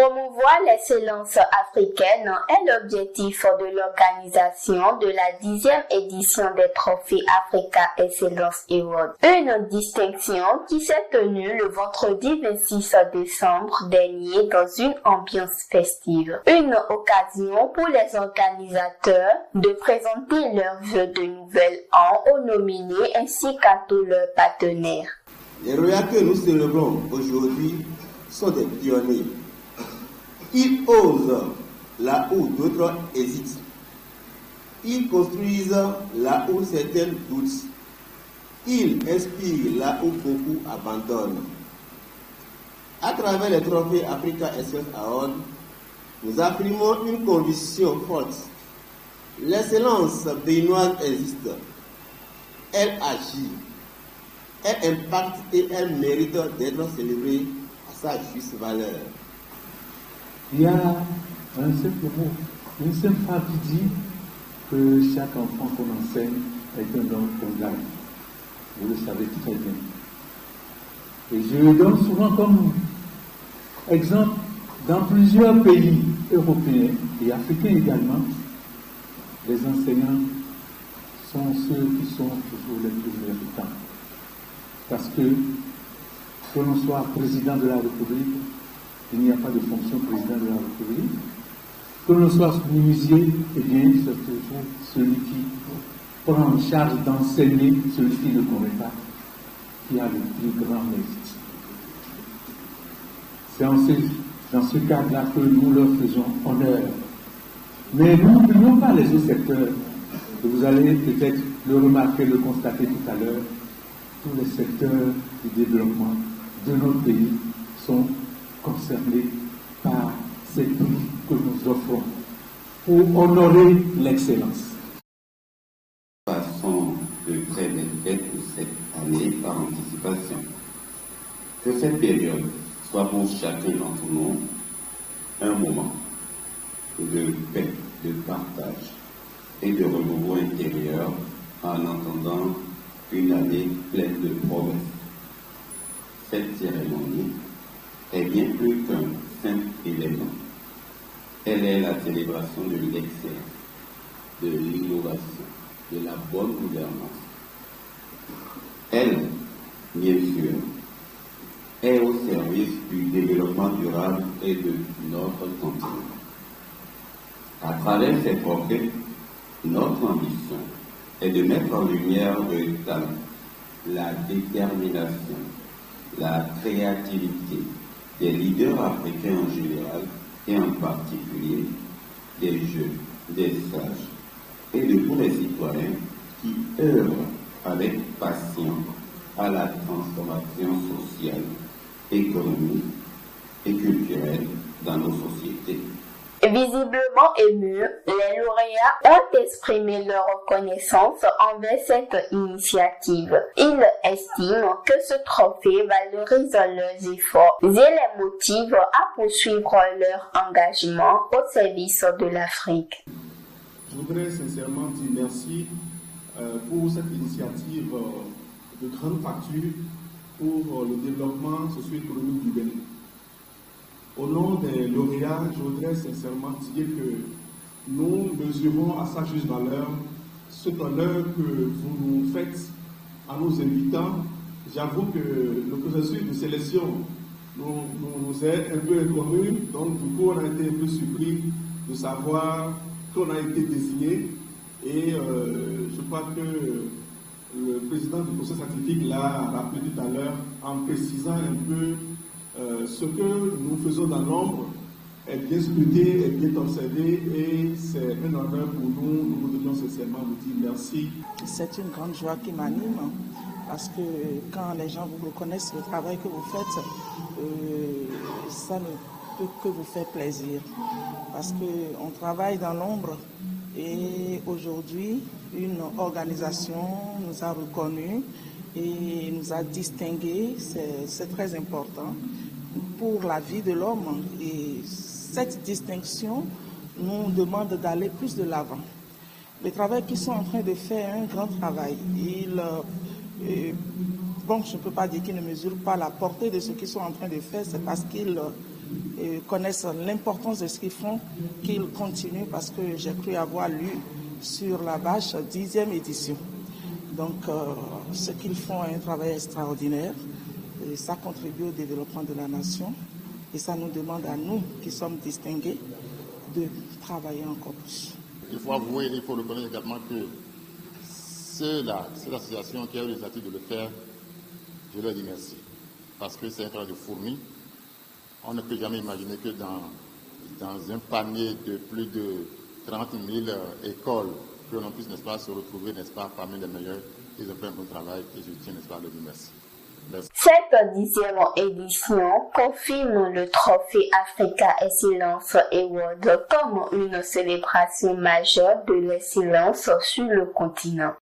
Promouvoir l'excellence africaine est l'objectif de l'organisation de la 10e édition des Trophées Africa Excellence Award. Une distinction qui s'est tenue le vendredi 26 décembre dernier dans une ambiance festive. Une occasion pour les organisateurs de présenter leurs vœux de nouvel an aux nominés ainsi qu'à tous leurs partenaires. Les lauréats que nous célébrons aujourd'hui sont des pionniers. Ils osent là où d'autres hésitent. Ils construisent là où certains doutent. Ils inspirent là où beaucoup abandonnent. À travers les trophées Africa Excellence Award, nous affirmons une conviction forte. L'excellence béninoise existe. Elle agit. Elle impacte et elle mérite d'être célébrée à sa juste valeur. Il y a un simple mot, une simple phrase qui dit que chaque enfant qu'on enseigne est un don qu'on gagne. Vous le savez très bien. Et je le donne souvent comme exemple dans plusieurs pays européens et africains également. Les enseignants sont ceux qui sont toujours les plus méritants. Parce que l'on soit président de la République, il n'y a pas de fonction président de la République. Que l'on soit menuisier, eh bien, c'est toujours celui qui prend en charge d'enseigner, celui qui ne connaît pas, qui a le plus grand mérite. C'est dans ce cadre-là que nous leur faisons honneur. Mais nous n'oublions pas les autres secteurs. Vous allez peut-être le remarquer, le constater tout à l'heure. Tous les secteurs du développement de notre pays sont concernés par ces prix que nous offrons pour honorer l'excellence. Passons de très belles fêtes pour cette année par anticipation. Que cette période soit pour chacun d'entre nous un moment de paix, de partage et de renouveau intérieur en entendant une année pleine de promesses. Cette cérémonie est bien plus qu'un simple événement. Elle est la célébration de l'excellence, de l'innovation, de la bonne gouvernance. Elle, bien sûr, est au service du développement durable et de notre continent. À travers ces trophées, notre ambition est de mettre en lumière le talent, la détermination, la créativité des leaders africains en général et en particulier des jeunes, des sages et de tous les citoyens qui œuvrent avec passion à la transformation sociale, économique et culturelle dans nos sociétés. Visiblement émus, les lauréats ont exprimé leur reconnaissance envers cette initiative. Ils estiment que ce trophée valorise leurs efforts et les motive à poursuivre leur engagement au service de l'Afrique. Je voudrais sincèrement dire merci pour cette initiative de grande facture pour le développement socio-économique du Bénin. Au nom des lauréats, je voudrais sincèrement dire que nous mesurons à sa juste valeur ce honneur que vous nous faites à nos invitants. J'avoue que le processus de sélection nous est un peu inconnu, donc du coup on a été un peu surpris de savoir qu'on a été désigné et je crois que le président du conseil scientifique l'a rappelé tout à l'heure en précisant un peu ce que nous faisons dans l'ombre est bien scruté, est bien observé et c'est un honneur pour nous. Nous vous devons sincèrement vous dire merci. C'est une grande joie qui m'anime parce que quand les gens vous reconnaissent le travail que vous faites, ça ne peut que vous faire plaisir parce qu'on travaille dans l'ombre et aujourd'hui une organisation nous a reconnus et nous a distingués. C'est très important pour la vie de l'homme et cette distinction nous demande d'aller plus de l'avant. Le travail qu'ils sont en train de faire est un grand travail. Bon, je ne peux pas dire qu'ils ne mesurent pas la portée de ce qu'ils sont en train de faire, c'est parce qu'ils connaissent l'importance de ce qu'ils font, qu'ils continuent, parce que j'ai cru avoir lu sur la bâche 10e édition. Donc, ce qu'ils font est un travail extraordinaire et ça contribue au développement de la nation et ça nous demande à nous, qui sommes distingués, de travailler encore plus. Il faut avouer, il faut reconnaître également que c'est l'association qui a eu l'initiative de le faire. Je leur dis merci, parce que c'est un travail de fourmi. On ne peut jamais imaginer que dans un panier de plus de 30 000 écoles, que l'on puisse, n'est-ce pas, se retrouver, n'est-ce pas, parmi les meilleurs. Ils ont fait un bon travail et je tiens, n'est-ce pas, à leur dire merci. Merci. Cette 10e édition confirme le trophée Africa Excellence Award comme une célébration majeure de l'excellence sur le continent.